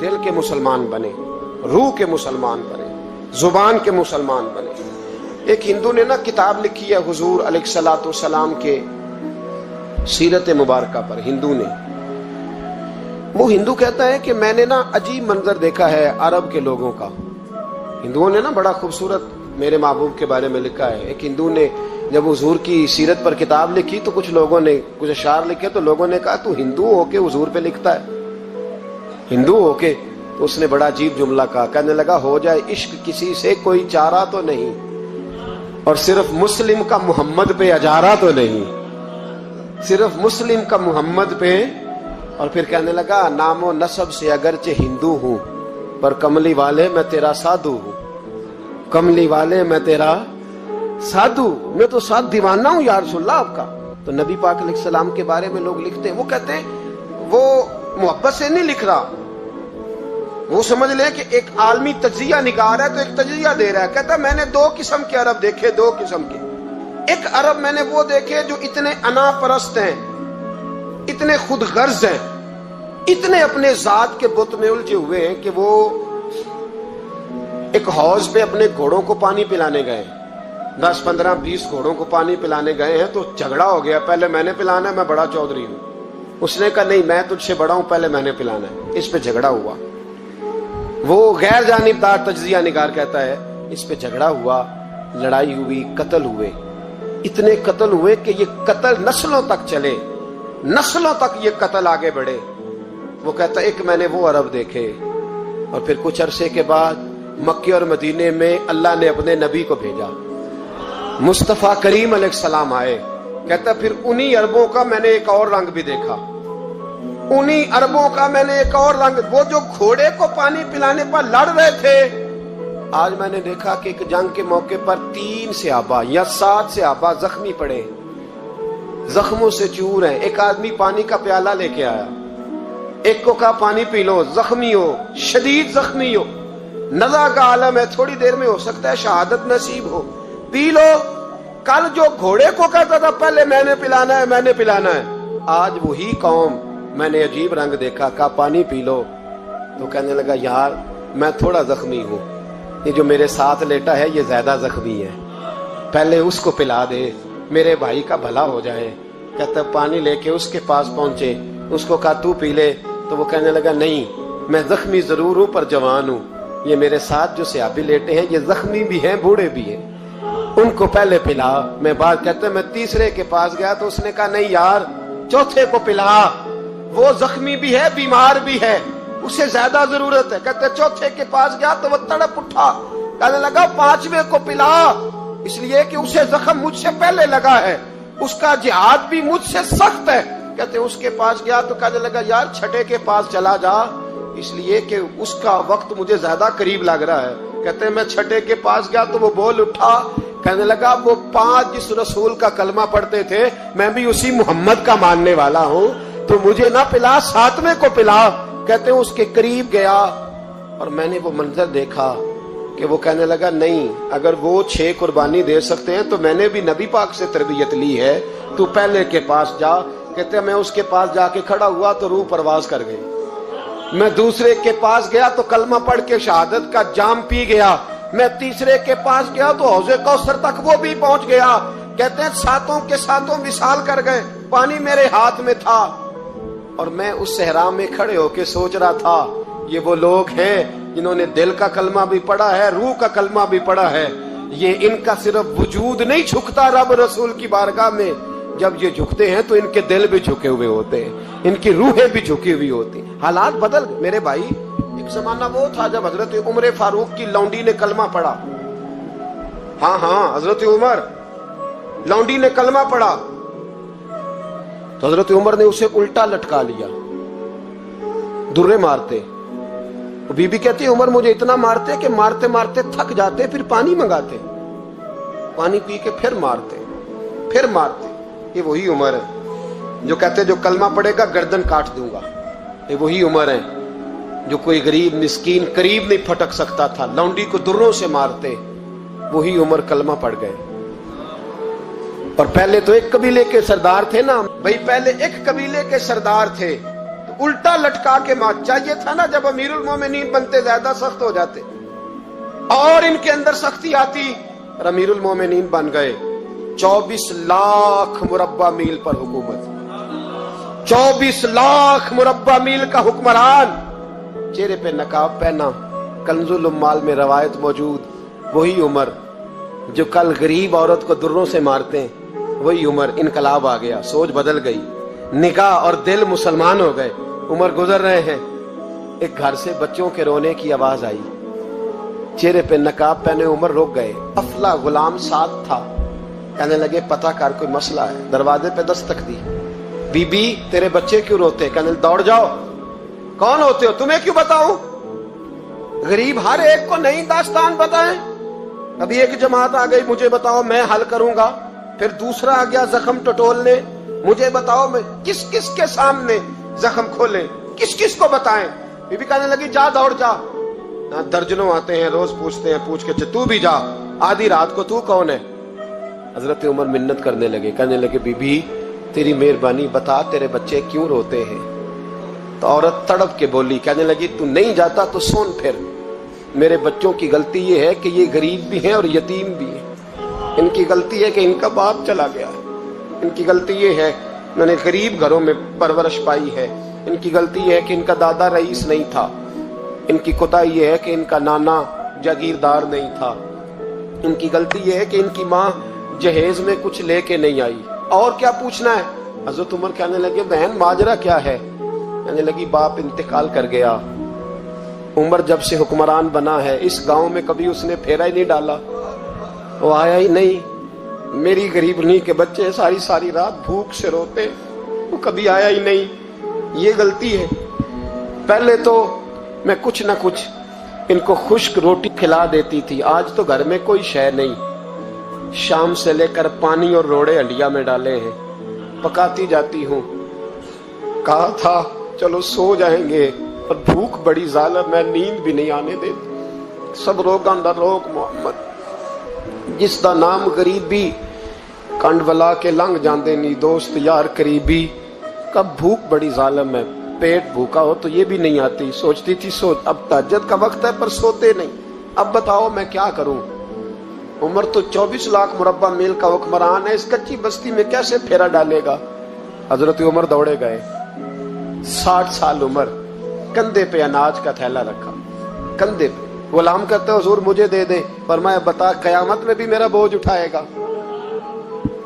دل کے مسلمان بنے، روح کے مسلمان بنے، زبان کے مسلمان بنے۔ ایک ہندو نے نا کتاب لکھی ہے حضور علیہ الصلوۃ والسلام کے سیرت مبارکہ پر، ہندو نے۔ وہ ہندو کہتا ہے کہ میں نے نا عجیب منظر دیکھا ہے عرب کے لوگوں کا۔ ہندوؤں نے نا بڑا خوبصورت میرے محبوب کے بارے میں لکھا ہے۔ ایک ہندو نے جب حضور کی سیرت پر کتاب لکھی تو کچھ لوگوں نے کچھ اشعار لکھے، تو لوگوں نے کہا تو ہندو ہو کے حضور پہ لکھتا ہے، ہندو ہو کے؟ تو اس نے بڑا عجیب جملہ کہا، کہنے لگا ہو جائے عشق کسی سے کوئی چارہ تو نہیں، اور صرف مسلم کا محمد پہ اجارہ تو نہیں، صرف مسلم کا محمد پہ۔ اور پھر کہنے لگا نام و نسب سے اگرچہ ہندو ہوں پر کملی والے میں تیرا سادھو ہوں، کملی والے میں تیرا سادھو، میں تو ساتھ دیوانہ ہوں یا رسول اللہ آپ کا۔ تو نبی پاک علیہ السلام کے بارے میں لوگ لکھتے ہیں، وہ کہتے ہیں وہ محبت سے نہیں لکھ رہا، وہ سمجھ لیں کہ ایک عالمی تجزیہ نگار ہے تو ایک تجزیہ دے رہا ہے۔ کہتا ہے میں نے دو قسم کے عرب دیکھے، دو قسم کے۔ ایک عرب میں نے وہ دیکھے جو اتنے انا پرست ہیں، اتنے خود غرض ہیں، اتنے اپنے ذات کے بت میں الجھے ہوئے ہیں کہ وہ ایک حوض پہ اپنے گھوڑوں کو پانی پلانے گئے، 10 15 20 گھوڑوں کو پانی پلانے گئے ہیں، تو جھگڑا ہو گیا، پہلے میں نے پلانا ہے، میں بڑا چودھری ہوں۔ اس نے کہا نہیں میں تجھ سے بڑا ہوں، پہلے میں نے پلانا ہے۔ اس پہ جھگڑا ہوا، وہ غیر جانبدار تجزیہ نگار کہتا ہے اس پہ جھگڑا ہوا، لڑائی ہوئی، قتل ہوئے، اتنے قتل ہوئے کہ یہ قتل نسلوں تک چلے، نسلوں تک یہ قتل آگے بڑھے۔ وہ کہتا ہے ایک میں نے وہ عرب دیکھے، اور پھر کچھ عرصے کے بعد مکے اور مدینے میں اللہ نے اپنے نبی کو بھیجا، مصطفیٰ کریم علیہ السلام آئے۔ کہتا پھر انہی عربوں کا میں نے ایک اور رنگ بھی دیکھا، انہی عربوں کا میں نے ایک اور رنگ، وہ جو گھوڑے کو پانی پلانے پر لڑ رہے تھے، آج میں نے دیکھا کہ ایک جنگ کے موقع پر 3 صحابہ یا 7 صحابہ زخمی پڑے، زخموں سے چور ہیں۔ ایک آدمی پانی کا پیالہ لے کے آیا، ایک کو کہا پانی پی لو، زخمی ہو، شدید زخمی ہو، نزع کا عالم ہے، تھوڑی دیر میں ہو سکتا ہے شہادت نصیب ہو، پی لو۔ کل جو گھوڑے کو کہتا تھا پہلے میں نے پلانا ہے، میں نے پلانا ہے، آج وہی قوم میں نے عجیب رنگ دیکھا، کہا پانی پی لو۔ تو کہنے لگا یار میں تھوڑا زخمی ہوں، یہ جو میرے ساتھ لیٹا ہے یہ زیادہ زخمی ہے، پہلے اس کو پلا دے، میرے بھائی کا بھلا ہو جائے۔ کہتا پانی لے کے اس کے پاس پہنچے، اس کو کہا تو پی لے، تو وہ کہنے لگا نہیں میں زخمی ضرور ہوں پر جوان ہوں، یہ میرے ساتھ جو صحابی لیٹے ہیں یہ زخمی بھی ہیں، بوڑھے بھی ہیں، ان کو پہلے پلا۔ میں بات کہتا میں تیسرے کے پاس گیا تو اس نے کہا نہیں یار چوتھے کو پلا، وہ زخمی بھی ہے، بیمار بھی ہے، اسے زیادہ ضرورت ہے۔ کہتے چوتھے کے پاس گیا تو وہ تڑپ اٹھا، کہنے لگا 5ویں کو پلا، اس لیے کہ اسے زخم مجھ سے پہلے لگا ہے، اس کا جہاد بھی مجھ سے سخت ہے۔ کہتے اس کے پاس گیا تو کہنے لگا یار 6 کے پاس چلا جا، اس لیے کہ اس کا وقت مجھے زیادہ قریب لگ رہا ہے۔ کہتے میں 6 کے پاس گیا تو وہ بول اٹھا، کہنے لگا وہ 5 جس رسول کا کلمہ پڑھتے تھے میں بھی اسی محمد کا ماننے والا ہوں، تو مجھے نہ پلا 7ویں کو پلا۔ کہتے ہیں اس کے قریب گیا اور میں نے وہ منظر دیکھا کہ وہ کہنے لگا نہیں اگر وہ 6 قربانی دے سکتے ہیں تو میں نے بھی نبی پاک سے تربیت لی ہے، تو پہلے کے پاس جا۔ کہتے ہیں میں اس کے پاس جا کے کھڑا ہوا تو روح پرواز کر گئی، میں دوسرے کے پاس گیا تو کلمہ پڑھ کے شہادت کا جام پی گیا، میں تیسرے کے پاس گیا تو حوض کوثر تک وہ بھی پہنچ گیا۔ کہتے ہیں 7 کے 7 وصال کر گئے، پانی میرے ہاتھ میں تھا، اور میں اس صحرا میں کھڑے ہو کے سوچ رہا تھا یہ وہ لوگ ہیں جنہوں نے دل کا کلمہ بھی پڑھا ہے، روح کا کلمہ بھی پڑھا ہے، یہ ان کا صرف وجود نہیں جھکتا رب رسول کی بارگاہ میں، جب یہ جھکتے ہیں تو ان کے دل بھی جھکے ہوئے ہوتے ہیں، ان کی روحیں بھی جھکی ہوئی ہوتی ہیں۔ حالات بدل گئے میرے بھائی۔ ایک زمانہ وہ تھا جب حضرت عمر فاروق کی لونڈی نے کلمہ پڑھا، ہاں حضرت عمر لونڈی نے کلمہ پڑھا تو حضرت عمر نے اسے الٹا لٹکا لیا، درے مارتے۔ بی بی کہتی عمر مجھے اتنا مارتے کہ مارتے مارتے تھک جاتے، پھر پانی منگاتے، پانی پی کے پھر مارتے۔ یہ وہی عمر ہے جو کہتے جو کلمہ پڑھے گا گردن کاٹ دوں گا، یہ وہی عمر ہے جو کوئی غریب مسکین قریب نہیں پھٹک سکتا تھا، لونڈی کو دروں سے مارتے، وہی عمر کلمہ پڑھ گئے۔ اور پہلے تو ایک قبیلے کے سردار تھے نا بھائی، پہلے ایک قبیلے کے سردار تھے، تو उल्टा लटका के मार। चाहिए था ना जब अमीरुल मोमिनीन बनते ज्यादा सख्त हो जाते और इनके अंदर सख्ती आती, और अमीरुल मोमिनीन बन गए। 24 लाख मुरब्बा मील पर हुकूमत, 24 लाख मुरब्बा मील का हुक्मरान, चेहरे पे नकाब पहना। कंजुल उम्माल में रवायत मौजूद, वही उमर जो कल गरीब औरत को दुर्रों से मारते हैं, वही उमर। इनकलाब आ गया, सोच बदल गई, निगाह और दिल मुसलमान हो गए। उमर गुजर रहे हैं, एक घर से बच्चों के रोने की आवाज आई, चेहरे पे नकाब पहने उमर रुक गए। अफला गुलाम साथ था, कहने लगे पता कर कोई मसला है। दरवाजे पे दस्तक दी, बीबी तेरे बच्चे क्यों रोते? कहने दौड़ जाओ, कौन होते हो, तुम्हें क्यों बताऊं? गरीब हर एक को नई दास्तान बताएं। अभी एक जमात आ गई, मुझे बताओ मैं हल करूंगा। फिर दूसरा आ गया जख्म टटोलने, मुझे बताओ मैं किस किस के सामने जख्म खोले, किस किस को बताएं। बीबी कहने लगी जा दौड़ जा। दर्जनों आते हैं, रोज पूछते हैं, पूछ के तू भी जा, आधी रात को तू कौन है? हजरत उमर मिन्नत करने लगे, कहने लगे बीबी तेरी मेहरबानी बता तेरे बच्चे क्यों रोते हैं? तो औरत तड़प के बोली, कहने लगी तू नहीं जाता तो सुन, फिर मेरे बच्चों की गलती ये है कि ये गरीब भी हैं और यतीम भी हैं। इनकी गलती है कि इनका बाप चला गया है, इनकी गलती ये है मैंने गरीब घरों में परवरिश पाई है, इनकी गलती ये है कि इनका दादा रईस नहीं था, इनकी कोताही ये है कि इनका नाना जागीरदार नहीं था, इनकी गलती ये है कि इनकी माँ जहेज में कुछ लेके नहीं आई। और क्या पूछना है? हजरत उमर कहने लगे बहन माजरा क्या है? कहने लगी बाप इंतकाल कर गया। उमर जब से हुक्मरान बना है इस गांव में कभी उसने फेरा ही नहीं डाला, वो आया ही नहीं। मेरी गरीबनी के बच्चे सारी सारी रात भूख से रोते, वो कभी आया ही नहीं, ये गलती है। पहले तो मैं कुछ न कुछ इनको खुश्क रोटी खिला देती थी, आज तो घर में कोई शय नहीं। शाम से लेकर पानी और रोड़े हंडिया में डाले हैं, पकाती जाती हूँ। कहा था चलो सो जाएंगे, और भूख बड़ी जालिम है, नींद भी नहीं आने देती। सब रोगां दा रोग मोहम्मद, जिस दा नाम गरीबी, कंड वला के लंघ जाते नहीं दोस्त यार करीबी। कब भूख बड़ी जालिम है, पेट भूखा हो तो ये भी नहीं आती। सोचती थी अब तहज्जुद का वक्त है पर सोते नहीं। अब बताओ मैं क्या करूं? उमर तो 24 लाख मुरब्बा मील का हुक्मरान है, इस कच्ची बस्ती में कैसे फेरा डालेगा? हजरत उमर दौड़े गए, 60 साल उम्र, कंधे पे अनाज का थैला रखा, कंधे पे। गुलाम कहते हुजूर मुझे दे दे, फरमाया बता कयामत में भी मेरा बोझ उठाएगा?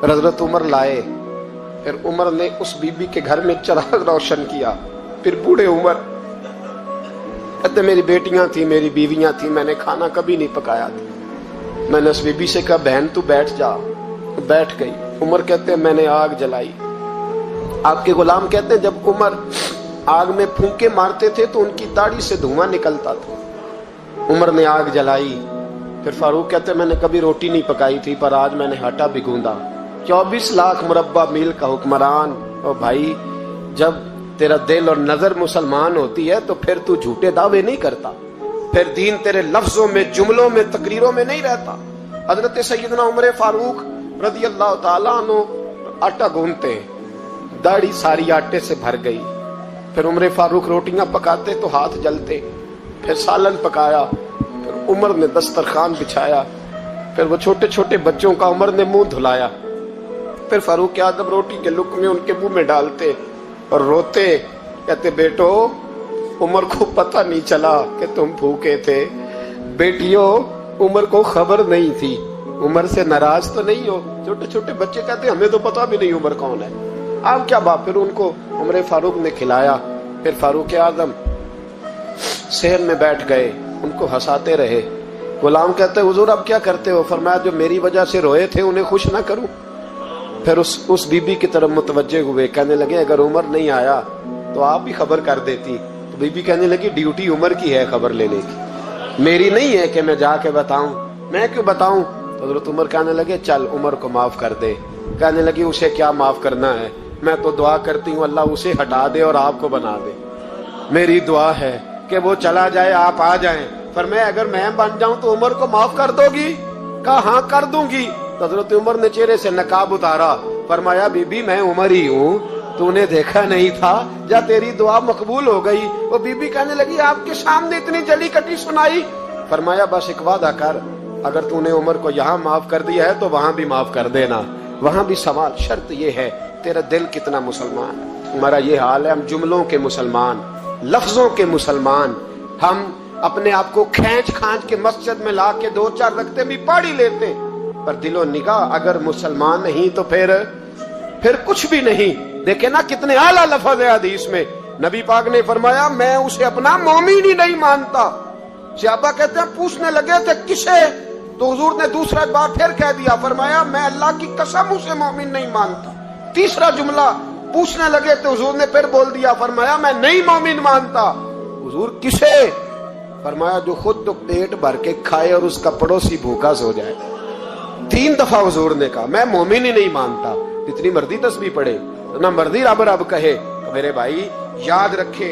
हजरत उमर लाए, फिर उमर ने उस बीबी के घर में चिराग रोशन किया। फिर बूढ़े उमर कहते मेरी बेटियां थी, मेरी बीवियां थी, मैंने खाना कभी नहीं पकाया था। मैंने उस बीबी से कहा बहन तू बैठ जा, बैठ गई। उमर कहते मैंने आग जलाई। आपके गुलाम कहते हैं जब उमर आग में फूंके मारते थे तो उनकी दाढ़ी से धुआं निकलता था। उमर ने आग जलाई। फिर फारूक कहते मैंने कभी रोटी नहीं पकाई थी पर आज मैंने आटा भिगूंदा। 24 लाख मुरब्बा मील का हुक्मरान। और भाई जब तेरा दिल और नजर मुसलमान होती है तो फिर तू झूठे दावे नहीं करता, फिर दीन तेरे लफ्जों में, जुमलों में, तकरीरों में नहीं रहता। हजरत सैयदना उमर फारूक रज़ी अल्लाह ताला अन्हु आटा गूंथते, दाढ़ी सारी आटे से भर गई। फिर उमर फारूक रोटियां पकाते तो हाथ जलते। फिर सालन पकाया, फिर उमर ने दस्तरखान बिछाया, फिर वो छोटे छोटे बच्चों का उमर ने मुंह धुलाया। फिर फारूक आजम रोटी के लुक में उनके मुंह में डालते और रोते, कहते बेटो उमर को पता नहीं चला कि तुम भूखे थे। बेटियों उमर को खबर नहीं थी, उमर से नाराज तो नहीं हो? छोटे छोटे बच्चे कहते हमें तो पता भी नहीं उमर कौन है, आप क्या बात। फिर उनको उमर फारूक ने खिलाया। फिर फारूक आजम शहर में बैठ गए, उनको हंसाते रहे। गुलाम कहते हुजूर अब क्या करते हो? फरमाया जो मेरी वजह से रोए थे उन्हें खुश ना करूं। फिर उस बीबी की तरफ मुतवज्जे हुए, कहने लगे अगर उमर नहीं आया तो आप ही खबर कर देती। तो बीबी कहने लगी ड्यूटी उमर की है खबर लेने की, मेरी नहीं है कि मैं जाके बताऊं, मैं क्यों बताऊं? तो हजरत उमर कहने लगे चल उमर को माफ कर दे। कहने लगी उसे क्या माफ करना है, मैं तो दुआ करती हूँ अल्लाह उसे हटा दे और आपको बना दे। मेरी दुआ है कि वो चला जाए आप आ जाएं। फरमाया अगर मैं बन जाऊं तो उमर को माफ कर दोगी? कहा हाँ कर दूंगी। हजरत उमर ने चेहरे से नकाब उतारा, फरमाया बीबी मैं उमर ही हूँ, तूने देखा नहीं था या तेरी दुआ मकबूल हो गई। वो बीबी कहने लगी आपके सामने इतनी जली कटी सुनाई। फरमाया बस एक वादा कर, अगर तूने उमर को यहाँ माफ कर दिया है तो वहां भी माफ कर देना। वहां भी सवाल, शर्त ये है तेरा दिल कितना मुसलमान। हमारा ये हाल है, हम जुमलों के मुसलमान, लफ्जों के मुसलमान, हम अपने आप को खींच खांच के मस्जिद में ला के 2-4 रखते भी पढ़ ही लेते, पर दिलो निगाह अगर मुसलमान नहीं तो फिर कुछ भी नहीं। देखे ना कितने आला लफ्ज है हदीस में। नबी पाक ने फरमाया मैं उसे अपना मोमिन ही नहीं मानता। सहाबा कहते हैं पूछने लगे थे किसे, तो हुजूर ने दूसरा बार फिर कह दिया, फरमाया मैं अल्लाह की कसम उसे मोमिन नहीं मानता। तीसरा जुमला पूछने लगे तो हुजूर ने फिर बोल दिया, फरमाया मैं नहीं मोमिन मानता। हुजूर किसे? फरमाया जो खुद तो पेट भर के खाए और उसका पड़ोसी भूखा सो जाए। 3 दफा हुजूर ने कहा मैं मोमिन ही नहीं मानता। जितनी मर्जी तस्बीह पढ़े, ना मर्जी रब रब कहे, मेरे भाई याद रखे